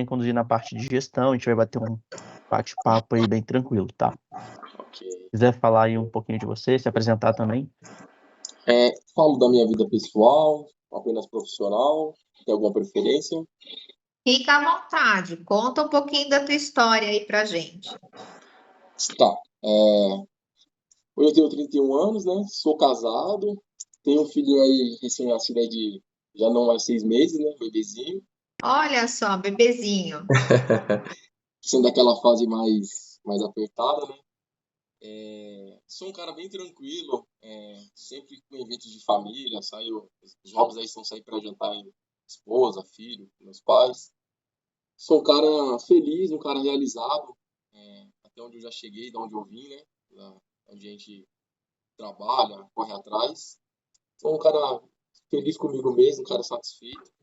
conduzir na parte de gestão, a gente vai bater um bate-papo aí bem tranquilo, tá? Ok. Se quiser falar aí um pouquinho de você, se apresentar também. Falo da minha vida pessoal, apenas profissional, tem alguma preferência? Fica à vontade, conta um pouquinho da tua história aí pra gente. Tá. Hoje eu tenho 31 anos, né? Sou casado, tenho um filho aí recém-nascido aí de já não mais 6 meses, né? Bebezinho. Olha só, bebezinho. Sendo daquela fase mais apertada, né? Sou um cara bem tranquilo, sempre com eventos de família, os hobbies aí são sair para jantar em esposa, filho, meus pais. Sou um cara feliz, um cara realizado, até onde eu já cheguei, de onde eu vim, né? Onde a gente trabalha, corre atrás. Sou um cara feliz comigo mesmo, um cara satisfeito.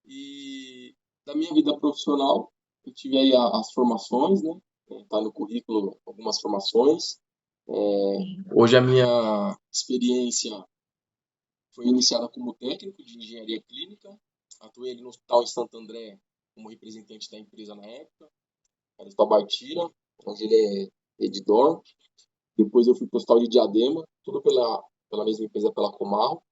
E da minha vida profissional, eu tive aí as formações, né? Tá no currículo algumas formações. Hoje a minha experiência foi iniciada como técnico de engenharia clínica. Atuei ali no hospital em Santo André como representante da empresa na época, era o Hospital Bartira, onde ele é edidor. Depois eu fui para o hospital de Diadema, tudo pela mesma empresa, pela Comarro.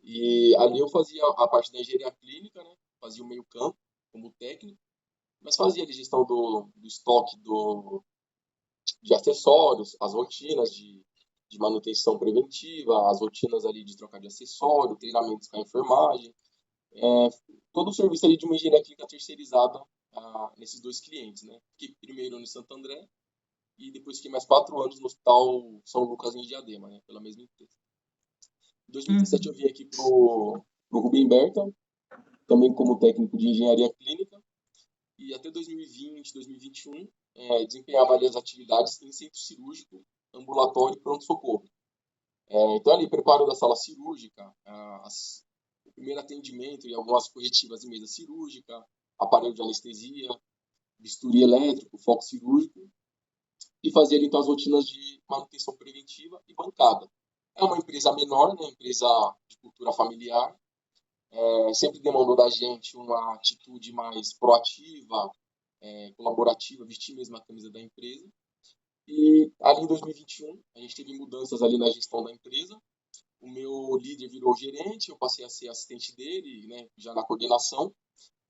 E ali eu fazia a parte da engenharia clínica, né? Fazia o meio campo como técnico, mas fazia a gestão do estoque de acessórios, as rotinas de manutenção preventiva, as rotinas ali de troca de acessório, treinamentos com a enfermagem, é, todo o serviço ali de uma engenharia clínica terceirizada nesses dois clientes, né? Fiquei primeiro no Santo André e depois fiquei mais 4 anos no Hospital São Lucas em Diadema, né? Pela mesma empresa. Em 2017 eu vim aqui pro Rubem Berta, também como técnico de engenharia clínica, e até 2020, 2021 desempenhava ali as atividades em centro cirúrgico, ambulatório e pronto-socorro. Então ali, preparo da sala cirúrgica, o primeiro atendimento e algumas corretivas em mesa cirúrgica, aparelho de anestesia, bisturi elétrico, foco cirúrgico, e fazia ali, então as rotinas de manutenção preventiva e bancada. É uma empresa menor, né, empresa de cultura familiar, sempre demandou da gente uma atitude mais proativa, colaborativa, vestir mesmo a camisa da empresa. E ali em 2021, a gente teve mudanças ali na gestão da empresa. O meu líder virou gerente, eu passei a ser assistente dele, né, já na coordenação,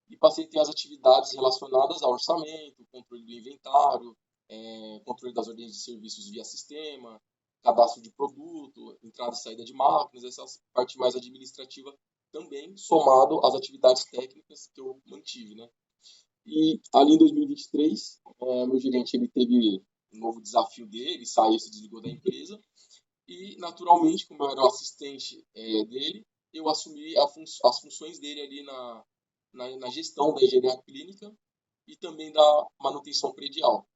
e passei a ter as atividades relacionadas ao orçamento, controle do inventário, controle das ordens de serviços via sistema, cadastro de produto, entrada e saída de máquinas, essa parte mais administrativa também, somado às atividades técnicas que eu mantive, né? E ali em 2023, meu gerente ele teve um novo desafio dele, saiu, se desligou da empresa, e naturalmente, como eu era o assistente dele, eu assumi as funções dele ali na gestão da engenharia clínica e também da manutenção predial.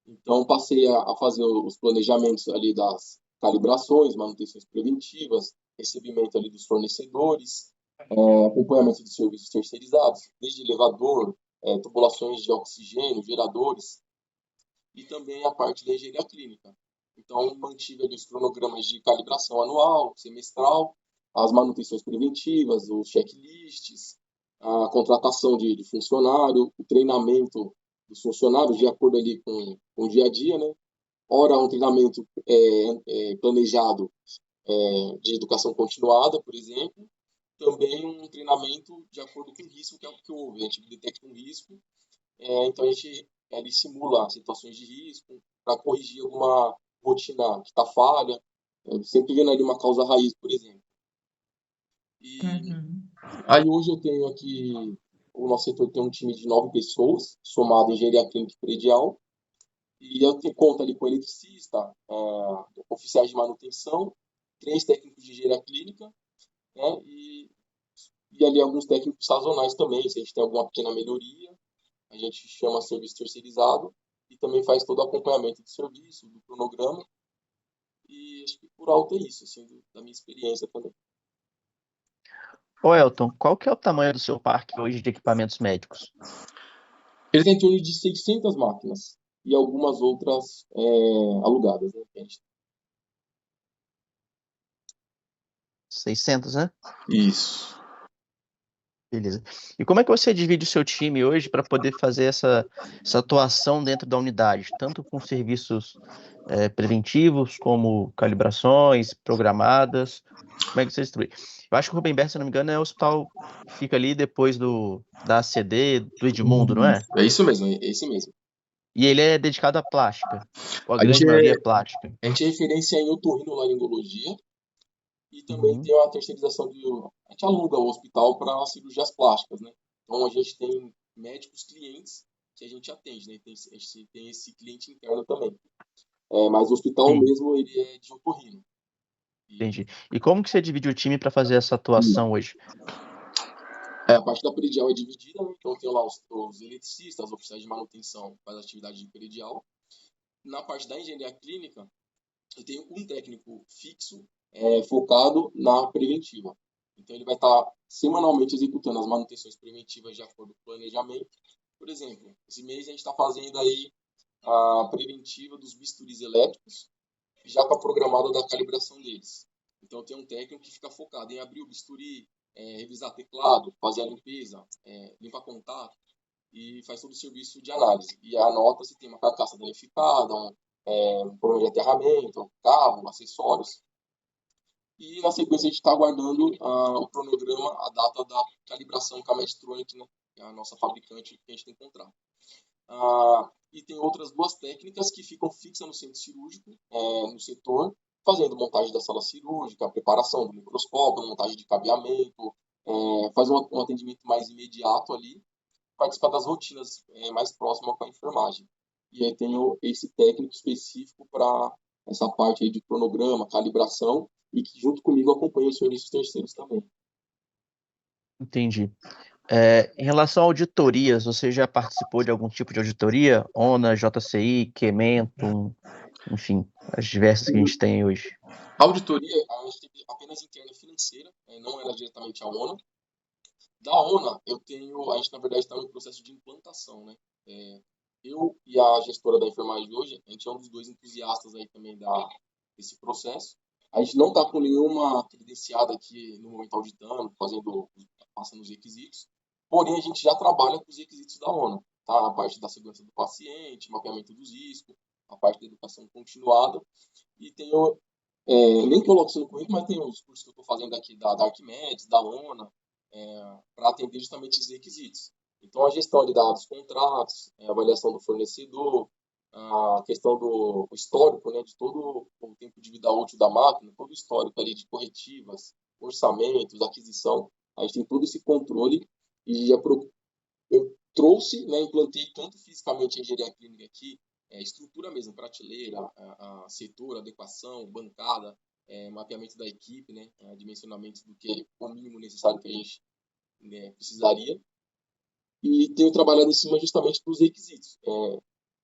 Então, passei a fazer os planejamentos ali das calibrações, manutenções preventivas, recebimento ali dos fornecedores, acompanhamento de serviços terceirizados, desde elevador, tubulações de oxigênio, geradores, e também a parte da engenharia clínica. Então, mantive ali os cronogramas de calibração anual, semestral, as manutenções preventivas, os checklists, a contratação de funcionário, o treinamento dos funcionários de acordo ali com o dia a dia, né? Ora, um treinamento planejado de educação continuada, por exemplo, também um treinamento de acordo com o risco, que é o que houve. A gente detecta um risco, então a gente simula situações de risco para corrigir alguma rotina que está falha, sempre vendo ali uma causa raiz, por exemplo. E aí hoje eu tenho aqui, o nosso setor tem um time de 9 pessoas, somado em engenharia clínica e predial, e eu tenho conta ali com eletricista, oficiais de manutenção, 3 técnicos de engenharia clínica, né, e ali alguns técnicos sazonais também, se a gente tem alguma pequena melhoria, a gente chama serviço terceirizado e também faz todo o acompanhamento do serviço, do cronograma, e acho que por alto é isso, assim, da minha experiência também. Ô Elton, qual que é o tamanho do seu parque hoje de equipamentos médicos? Ele tem em torno de 600 máquinas e algumas outras alugadas, né? 600, né? Isso. Beleza. E como é que você divide o seu time hoje para poder fazer essa atuação dentro da unidade, tanto com serviços preventivos, como calibrações programadas? Como é que você distribui? Eu acho que o Rubem, se não me engano, é o hospital que fica ali depois da ACD, do Edmundo, não é? É isso mesmo, é esse mesmo. E ele é dedicado à plástica, ou a A gente grande maioria é plástica. a gente é referência em otorrinolaringologia e também Uhum. tem uma terceirização a gente aluga o hospital para cirurgias plásticas, né? Então a gente tem médicos clientes que a gente atende, né? A gente tem esse cliente interno também. Mas o hospital Sim, mesmo, ele é de otorrino. E, entendi. E como que você divide o time para fazer essa atuação hoje? a parte da peredial é dividida, né? Então tem lá os eletricistas, os oficiais de manutenção, faz atividade de peredial. Na parte da engenharia clínica, eu tenho um técnico fixo focado na preventiva. Então ele vai estar semanalmente executando as manutenções preventivas de acordo com o planejamento. Por exemplo, esse mês a gente está fazendo aí a preventiva dos bisturis elétricos, já está programada da calibração deles. Então tem um técnico que fica focado em abrir o bisturi, revisar teclado, fazer a limpeza, limpar contato e faz todo o serviço de análise. E anota se tem uma carcaça danificada, um problema de aterramento, carro, acessórios. E na sequência a gente está aguardando o cronograma, a data da calibração com a Medtronic, né, que é a nossa fabricante que a gente tem contrato. E tem outras duas técnicas que ficam fixas no centro cirúrgico, no setor, fazendo montagem da sala cirúrgica, preparação do microscópio, montagem de cabeamento, faz um atendimento mais imediato ali, participar das rotinas mais próximas com a enfermagem. E aí tenho esse técnico específico para essa parte aí de cronograma, calibração, e que junto comigo acompanha os serviços terceiros também. Entendi. Em relação a auditorias, você já participou de algum tipo de auditoria? ONA, JCI, Kementum, enfim, as diversas que a gente tem hoje. A auditoria, a gente teve apenas interna financeira, não era diretamente a ONA. Da ONA, a gente na verdade está no processo de implantação, né? Eu e a gestora da enfermagem hoje, a gente é um dos dois entusiastas aí também desse processo. A gente não está com nenhuma credenciada aqui no momento auditando, passando os requisitos, porém a gente já trabalha com os requisitos da ONA, tá? A parte da segurança do paciente, mapeamento dos riscos, a parte da educação continuada, e tenho, nem coloco isso no currículo, mas tem os cursos que eu estou fazendo aqui da Arquimedes, da ONA, para atender justamente esses requisitos. Então, a gestão de dados, contratos, a avaliação do fornecedor, a questão do histórico, né, de todo o tempo de vida útil da máquina, todo o histórico ali de corretivas, orçamentos, aquisição, a gente tem todo esse controle e eu trouxe, né, implantei tanto fisicamente a engenharia clínica aqui, estrutura mesmo, prateleira, a setor, adequação, bancada, mapeamento da equipe, né, dimensionamento do que o mínimo necessário que a gente precisaria. E tenho trabalhado em cima justamente dos requisitos.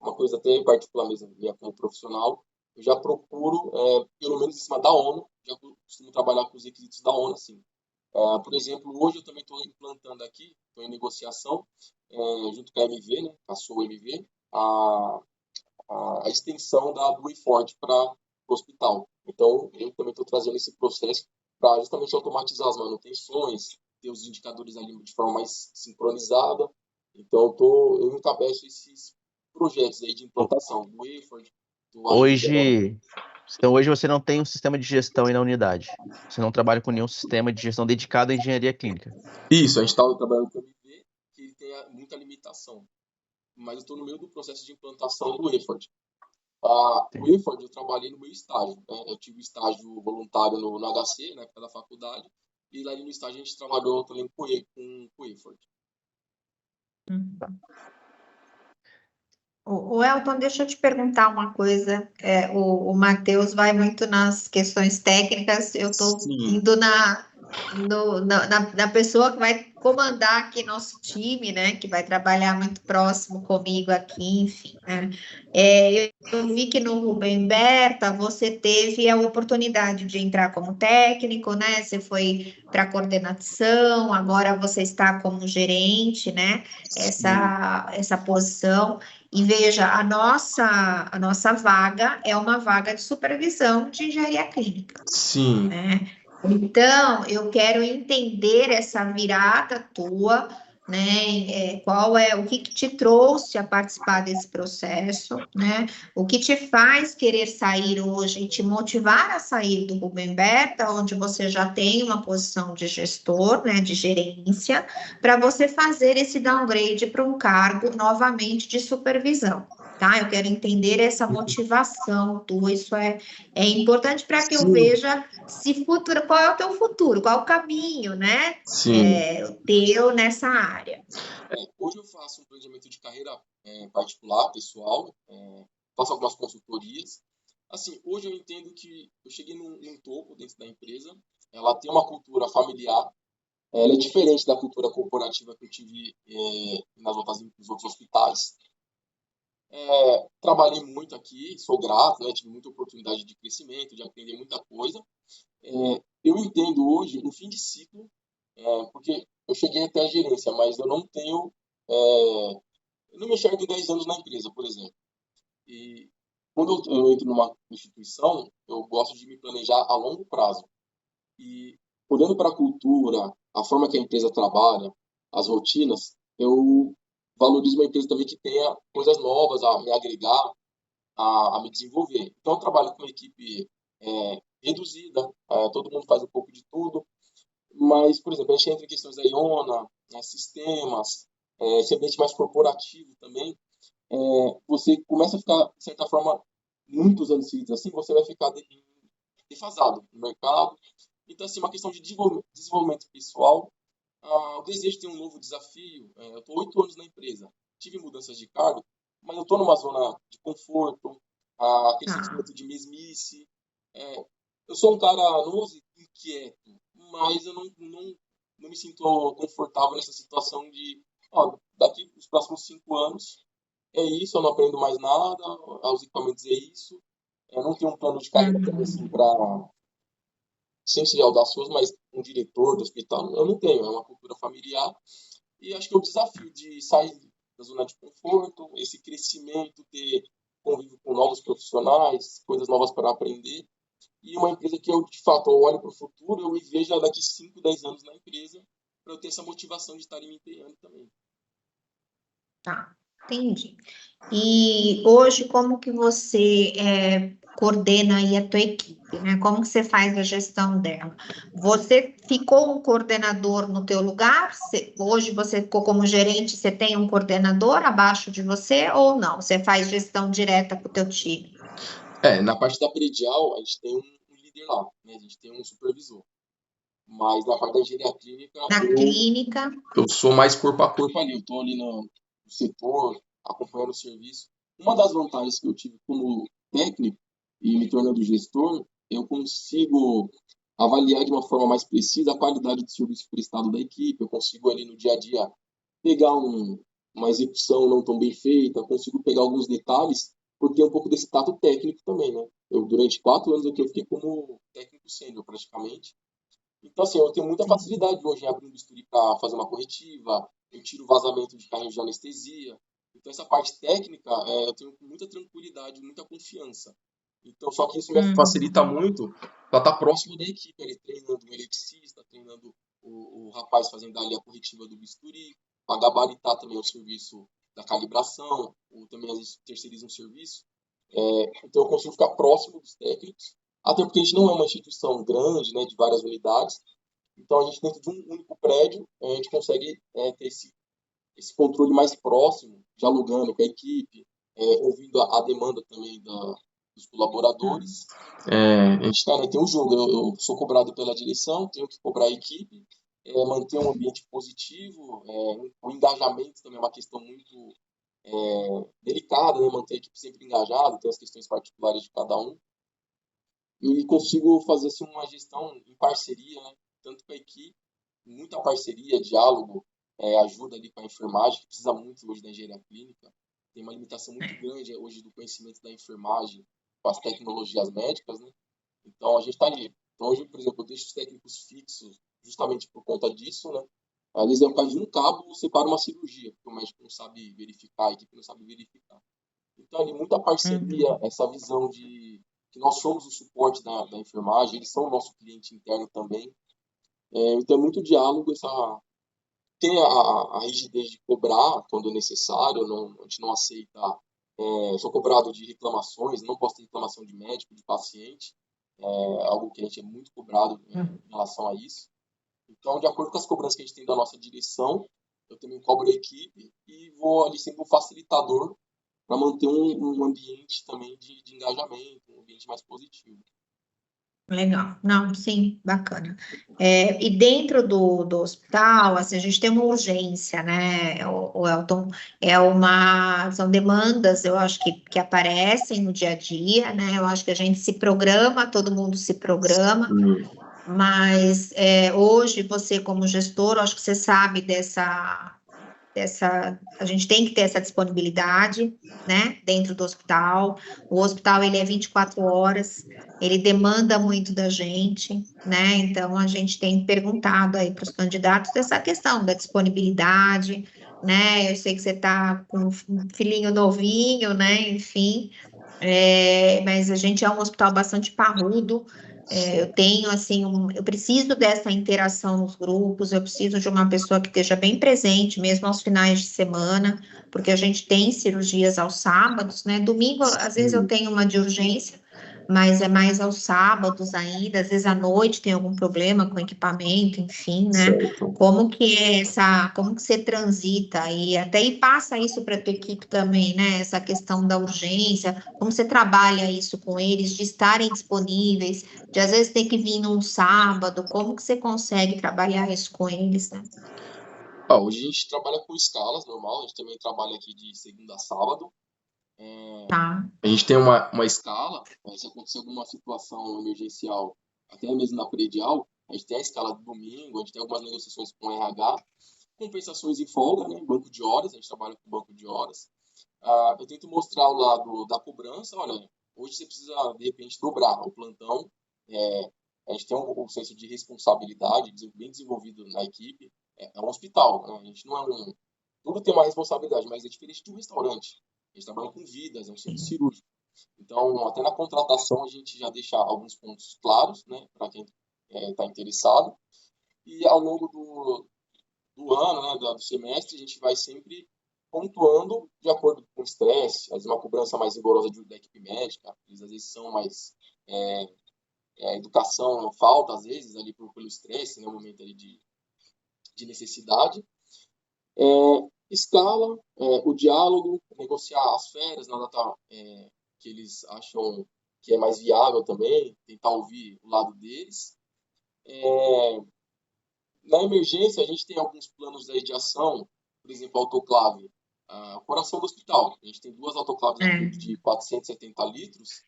Uma coisa até particular mesmo, minha como profissional, eu já procuro, pelo menos em cima da ONU, já costumo trabalhar com os requisitos da ONU, assim. Por exemplo, hoje eu também estou implantando aqui, estou em negociação, junto com a MV, né, a sua MV, a extensão do eFort para o hospital. Então, eu também estou trazendo esse processo para justamente automatizar as manutenções, ter os indicadores ali de forma mais sincronizada. Então, eu encabeço esses projetos aí de implantação do eFort, do Hoje você não tem um sistema de gestão aí na unidade. Você não trabalha com nenhum sistema de gestão dedicado à engenharia clínica. Isso, a gente está trabalhando com o MV, que ele tem muita limitação. Mas eu estou no meio do processo de implantação do eFort. O eFort eu trabalhei no meu estágio, né? Eu tive estágio voluntário no HC, na época da faculdade, e lá no estágio a gente trabalhou também com o eFort. O Elton, deixa eu te perguntar uma coisa. O Matheus vai muito nas questões técnicas, eu estou indo na pessoa que vai comandar aqui nosso time, né? Que vai trabalhar muito próximo comigo aqui, enfim, né? Eu vi que no Rubem Berta você teve a oportunidade de entrar como técnico, né? Você foi para coordenação, agora você está como gerente, né? Essa posição. E veja, a nossa vaga é uma vaga de supervisão de engenharia clínica. Sim. Né? Então, eu quero entender essa virada tua, né? Qual é o que te trouxe a participar desse processo, né? O que te faz querer sair hoje e te motivar a sair do Rubem Berta, onde você já tem uma posição de gestor, né? De gerência, para você fazer esse downgrade para um cargo novamente de supervisão. Tá? Eu quero entender essa motivação tua, isso é importante para que eu Sim, veja se futuro, qual é o teu futuro, qual é o caminho, né? sim. O teu nessa área. Hoje eu faço um planejamento de carreira particular, pessoal, faço algumas consultorias. Assim, hoje eu entendo que eu cheguei num topo dentro da empresa, ela tem uma cultura familiar, ela é diferente da cultura corporativa que eu tive nos outros hospitais. Trabalhei muito aqui, sou grato, né, tive muita oportunidade de crescimento, de aprender muita coisa. Eu entendo hoje um fim de ciclo, porque eu cheguei até a gerência, mas eu não tenho, eu não me enxergo em 10 anos na empresa, por exemplo. E quando eu entro numa instituição, eu gosto de me planejar a longo prazo. E olhando para a cultura, a forma que a empresa trabalha, as rotinas, eu valorizo uma empresa também que tenha coisas novas a me agregar, a me desenvolver. Então, eu trabalho com uma equipe reduzida, todo mundo faz um pouco de tudo, mas, por exemplo, a gente entra em questões da IONA, sistemas, esse ambiente mais corporativo também, você começa a ficar, de certa forma, muitos anos seguidos assim, você vai ficar defasado no mercado. Então, assim, uma questão de desenvolvimento pessoal, o desejo de ter um novo desafio. Eu estou 8 anos na empresa, tive mudanças de cargo, mas eu estou numa zona de conforto, aquele Ah, sentimento de mesmice. É, eu sou um cara, não vou dizer inquieto, mas eu não me sinto confortável nessa situação de, daqui os próximos 5 anos é isso, eu não aprendo mais nada, os equipamentos é isso. Eu não tenho um plano de carreira também assim uhum. para, sem ser audacioso, mas um diretor do hospital, eu não tenho, é uma cultura familiar. E acho que é o desafio de sair da zona de conforto, esse crescimento, ter convívio com novos profissionais, coisas novas para aprender. E uma empresa que eu, de fato, eu olho para o futuro, eu me vejo daqui 5, 10 anos na empresa, para eu ter essa motivação de estar me empenhando também. Tá, entendi. E hoje, como que você coordena aí a tua equipe, né? Como que você faz a gestão dela? Você ficou um coordenador no teu lugar? Hoje você ficou como gerente, você tem um coordenador abaixo de você ou não? Você faz gestão direta com o teu time? Na parte da predial, a gente tem um líder lá, né? A gente tem um supervisor. Mas na parte da engenharia clínica, Na clínica? eu sou mais corpo a corpo ali. Eu estou ali no setor, acompanhando o serviço. Uma das vantagens que eu tive como técnico e me tornando gestor, eu consigo avaliar de uma forma mais precisa a qualidade do serviço prestado da equipe. Eu consigo ali no dia a dia pegar uma execução não tão bem feita, consigo pegar alguns detalhes, porque é um pouco desse tato técnico também, né? Eu, durante 4 anos aqui, eu fiquei como técnico sênior, praticamente. Então, assim, eu tenho muita Sim. facilidade hoje em abrir um bisturi para fazer uma corretiva, eu tiro o vazamento de carrinho de anestesia. Então, essa parte técnica, eu tenho muita tranquilidade, muita confiança. Então, só que isso me facilita Uhum. muito para estar próximo da equipe, ali, treinando o eletricista, treinando o rapaz fazendo ali a corretiva do bisturi, para gabaritar também o serviço da calibração, ou também às vezes terceiriza um serviço. Então, eu consigo ficar próximo dos técnicos, até porque a gente não é uma instituição grande, né, de várias unidades, então a gente dentro de um único prédio, a gente consegue ter esse controle mais próximo, dialogando com a equipe, ouvindo a demanda também dos colaboradores. A gente tá, né, tem um jogo, eu sou cobrado pela direção, tenho que cobrar a equipe, manter um ambiente positivo, o engajamento também é uma questão muito delicada, né, manter a equipe sempre engajada, tem as questões particulares de cada um, e consigo fazer assim, uma gestão em parceria, né, tanto com a equipe, muita parceria, diálogo, ajuda ali com a enfermagem, que precisa muito hoje da engenharia clínica, tem uma limitação muito grande hoje do conhecimento da enfermagem com as tecnologias médicas, né? Então a gente está ali. Então hoje, por exemplo, eu deixo os técnicos fixos justamente por conta disso, né? Às vezes é por causa de um cabo, separa uma cirurgia, porque o médico não sabe verificar, a equipe não sabe verificar. Então ali muita parceria, Uhum. essa visão de que nós somos o suporte da enfermagem, eles são o nosso cliente interno também. Então, é muito diálogo, tem a rigidez de cobrar quando necessário, a gente não aceita. Sou cobrado de reclamações, não posso ter reclamação de médico, de paciente, algo que a gente é muito cobrado em relação a isso. Então, de acordo com as cobranças que a gente tem da nossa direção, eu também cobro a equipe e vou ali sempre um facilitador para manter um ambiente também de engajamento, um ambiente mais positivo. Legal, não, sim, bacana. E dentro do hospital, assim, a gente tem uma urgência, né, o Elton, são demandas, eu acho que aparecem no dia a dia, né, eu acho que a gente se programa, todo mundo se programa, mas hoje você como gestor, eu acho que você sabe a gente tem que ter essa disponibilidade, né, dentro do hospital. O hospital, ele é 24 horas, ele demanda muito da gente, né, então a gente tem perguntado aí para os candidatos essa questão da disponibilidade, né, eu sei que você está com um filhinho novinho, né, enfim, mas a gente é um hospital bastante parrudo. Eu tenho, assim, eu preciso dessa interação nos grupos, eu preciso de uma pessoa que esteja bem presente, mesmo aos finais de semana, porque a gente tem cirurgias aos sábados, né? Domingo, às vezes eu tenho uma de urgência, mas é mais aos sábados ainda, às vezes à noite tem algum problema com equipamento, enfim, né? Certo. Como que como que você transita e até passa isso para a tua equipe também, né? Essa questão da urgência, como você trabalha isso com eles, de estarem disponíveis, de às vezes ter que vir num sábado, como que você consegue trabalhar isso com eles, né? Hoje a gente trabalha com escalas normal, a gente também trabalha aqui de segunda a sábado. Tá. A gente tem uma escala, se acontecer alguma situação emergencial, até mesmo na predial, a gente tem a escala do domingo, a gente tem algumas negociações com o RH, compensações em folga, né, banco de horas, a gente trabalha com banco de horas. Eu tento mostrar o lado da cobrança, olha, hoje você precisa, de repente, dobrar o plantão, a gente tem um senso de responsabilidade bem desenvolvido na equipe, é um hospital, né? A gente não é tudo tem uma responsabilidade, mas é diferente de um restaurante. A gente trabalha com vidas, é um centro cirúrgico. Então, até na contratação, a gente já deixa alguns pontos claros, né, para quem está interessado. E ao longo do ano, né, do semestre, a gente vai sempre pontuando de acordo com o estresse, às vezes uma cobrança mais rigorosa da equipe médica, eles às vezes são mais... a educação falta, às vezes, ali pelo estresse, né, um momento ali de necessidade. Escala, o diálogo, negociar as férias na data que eles acham que é mais viável também, tentar ouvir o lado deles. Na emergência, a gente tem alguns planos aí de ação, por exemplo, autoclave, o coração do hospital. A gente tem 2 autoclaves aqui de 470 litros.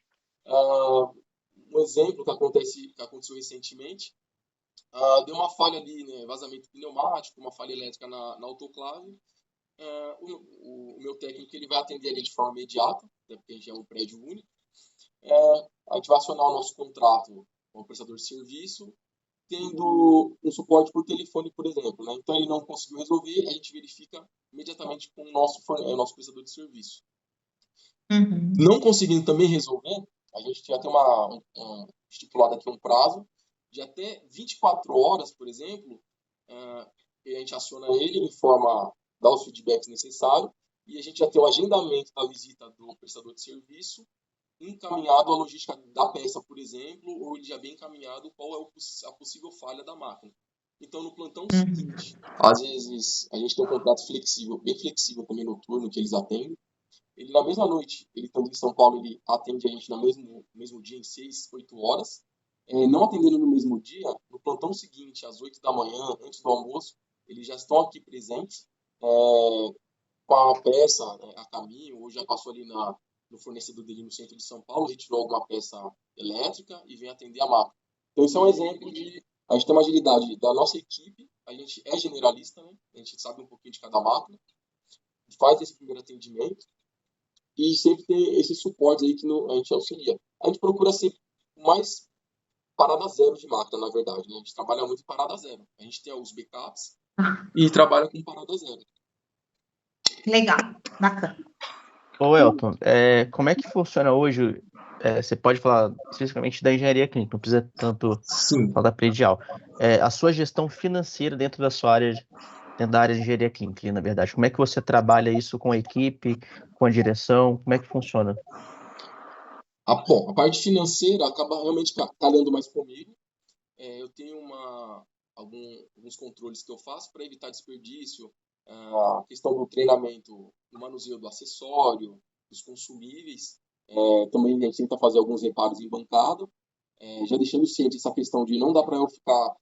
Um exemplo que aconteceu recentemente, deu uma falha ali, né, vazamento pneumático, uma falha elétrica na autoclave. O meu técnico ele vai atender ali de forma imediata, né, porque a gente é um prédio único. A gente vai acionar o nosso contrato com o prestador de serviço, tendo um suporte por telefone, por exemplo. Né? Então, ele não conseguiu resolver, a gente verifica imediatamente com o nosso prestador de serviço. Uhum. Não conseguindo também resolver, a gente já tem estipulado aqui um prazo de até 24 horas, por exemplo, a gente aciona ele, informa, dá os feedbacks necessários, e a gente já tem o agendamento da visita do prestador de serviço, encaminhado a logística da peça, por exemplo, ou ele já bem encaminhado qual é a possível falha da máquina. Então, no plantão seguinte, às vezes a gente tem um contrato flexível, bem flexível também noturno, que eles atendem. Ele, na mesma noite, ele estando em São Paulo, ele atende a gente no mesmo dia, em 6, 8 horas. Não atendendo no mesmo dia, no plantão seguinte, às 8 da manhã, antes do almoço, eles já estão aqui presentes, com a peça, né, a caminho, ou já passou ali no fornecedor dele no centro de São Paulo, retirou alguma peça elétrica e vem atender a máquina. Então, isso é um exemplo de... A gente tem uma agilidade da nossa equipe, a gente é generalista, né? A gente sabe um pouquinho de cada máquina, faz esse primeiro atendimento, e sempre tem esses suportes aí que a gente auxilia. A gente procura sempre mais parada zero de máquina, na verdade. Né? A gente trabalha muito em parada zero. A gente tem os backups e trabalha com parada zero. Legal, bacana. Ô, Elton, como é que funciona hoje você pode falar especificamente da engenharia clínica, não precisa tanto Sim. falar da predial. A sua gestão financeira dentro da sua área, dentro da área de engenharia clínica, na verdade. Como é que você trabalha isso com a equipe, com a direção? Como é que funciona? Bom, a parte financeira acaba realmente calhando mais comigo. Eu tenho alguns controles que eu faço para evitar desperdício, a questão do treinamento, do manuseio do acessório, dos consumíveis. Também a gente tenta fazer alguns reparos em bancada, já deixando ciente essa questão de não dá para eu ficar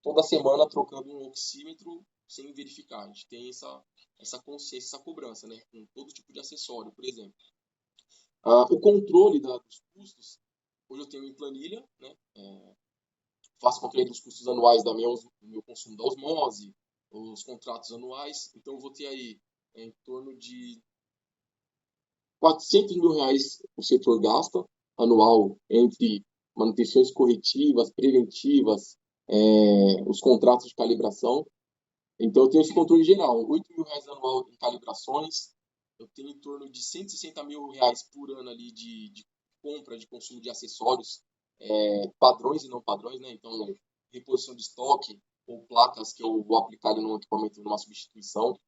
toda semana trocando um oxímetro sem verificar. A gente tem essa consciência, essa cobrança, né, com todo tipo de acessório, por exemplo. O controle dos custos, hoje eu tenho em planilha, né, faço controle dos custos anuais do meu consumo da osmose, os contratos anuais, então eu vou ter aí em torno de R$400 mil o setor gasta anual entre manutenções corretivas, preventivas, os contratos de calibração. Então eu tenho esse controle geral, R$8 mil anual em calibrações, eu tenho em torno de R$160 mil por ano ali de compra, de consumo de acessórios, padrões e não padrões, né? Então, reposição de estoque ou placas que eu vou aplicar ali no equipamento numa substituição.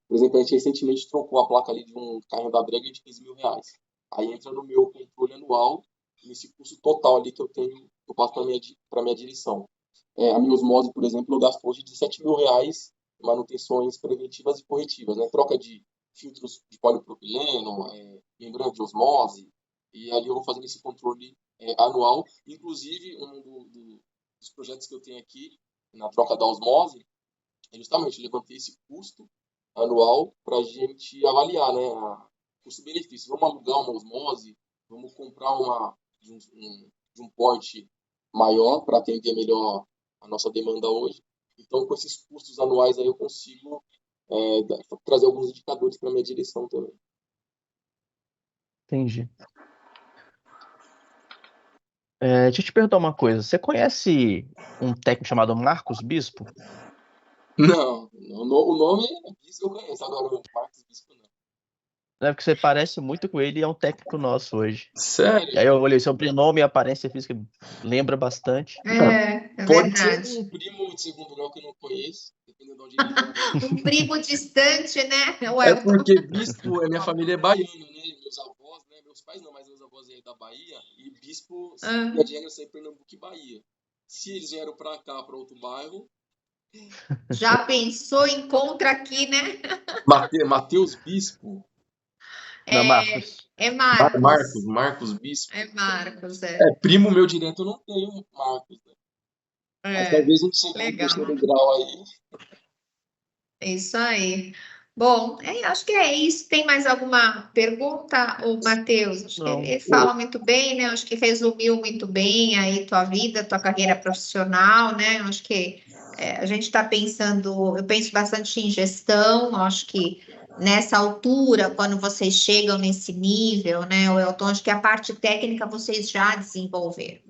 Por exemplo, a gente recentemente trocou a placa ali de um carrinho da Dräger de R$15 mil. Aí entra no meu controle anual, nesse custo total ali que eu tenho, eu passo para minha direção. A minha osmose, por exemplo, eu gasto hoje R$17 mil em manutenções preventivas e corretivas, né? Troca de filtros de polipropileno, membrana de osmose, e ali eu vou fazendo esse controle anual. Inclusive, dos projetos que eu tenho aqui, na troca da osmose, é justamente levantei esse custo anual para a gente avaliar, né, custo-benefício. Vamos alugar uma osmose, vamos comprar de um porte maior para atender melhor a nossa demanda hoje. Então, com esses custos anuais aí eu consigo trazer alguns indicadores para a minha direção também. Entendi. Deixa eu te perguntar uma coisa. Você conhece um técnico chamado Marcos Bispo? Não, o nome é Bispo eu conheço, agora o Marcos Bispo não. É porque você parece muito com ele e é um técnico nosso hoje. Sério? E aí eu olhei seu prenome e aparência física, lembra bastante. Pode verdade. ser um primo de segundo grau que eu não conheço, dependendo de onde ele for. Um primo distante, né? Porque Bispo, minha família é baiana, né? Meus avós, né? Meus pais não, mas meus avós aí da Bahia. E Bispo, via de regra, sai Pernambuco e Bahia. Se eles vieram para cá, para outro bairro... Já pensou, encontra aqui, né? Matheus Bispo? Não, Marcos. Marcos Bispo. É Marcos, primo meu direto eu não tenho, Marcos, né? Mas talvez um segundo, terceiro grau aí. É isso aí. Bom, acho que é isso. Tem mais alguma pergunta, Matheus? Acho que ele fala muito bem, né? Acho que resumiu muito bem aí tua vida, tua carreira profissional, né? Acho que a gente está pensando, eu penso bastante em gestão, acho que nessa altura, quando vocês chegam nesse nível, né, Elton, acho que a parte técnica vocês já desenvolveram,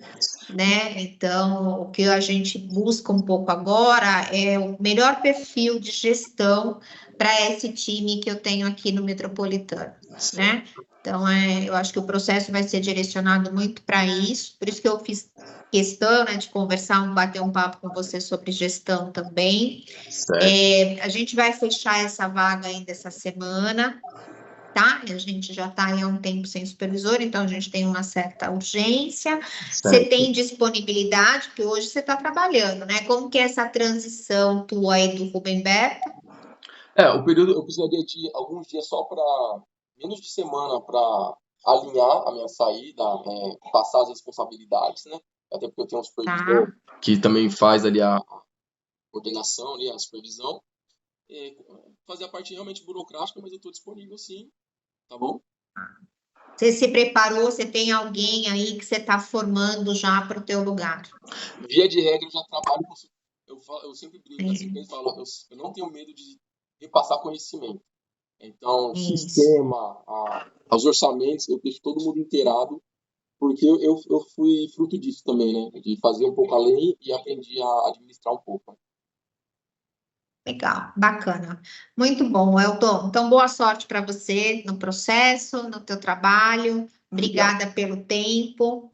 né? Então, o que a gente busca um pouco agora é o melhor perfil de gestão para esse time que eu tenho aqui no Metropolitano, né? Então, eu acho que o processo vai ser direcionado muito para isso, por isso que eu fiz questão, né, de conversar, bater um papo com você sobre gestão também. A gente vai fechar essa vaga ainda essa semana, tá? A gente já está há um tempo sem supervisor, então a gente tem uma certa urgência. Você tem disponibilidade, porque hoje você está trabalhando, né? Como que é essa transição tua aí do Rubem Berta? O período eu precisaria de alguns dias só para, menos de semana, para alinhar a minha saída, passar as responsabilidades, né? Até porque eu tenho um supervisor que também faz ali a coordenação, ali, a supervisão. Fazer a parte realmente burocrática, mas eu estou disponível sim, tá bom? Você se preparou? Você tem alguém aí que você está formando já para o teu lugar? Via de regra, eu já trabalho com... Eu sempre brinco assim, eu falo, eu não tenho medo de repassar conhecimento. Então, sistema, os orçamentos, eu deixo todo mundo inteirado, porque eu fui fruto disso também, né? De fazer um pouco além e aprendi a administrar um pouco. Legal, bacana. Muito bom, Elton. Então, boa sorte para você no processo, no teu trabalho. Obrigada pelo tempo.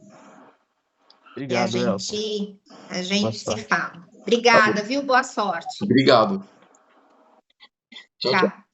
Obrigado, E Elton. a gente se sorte. fala. Obrigada, viu? Boa sorte. Obrigado. Tchau, tchau. Tchau.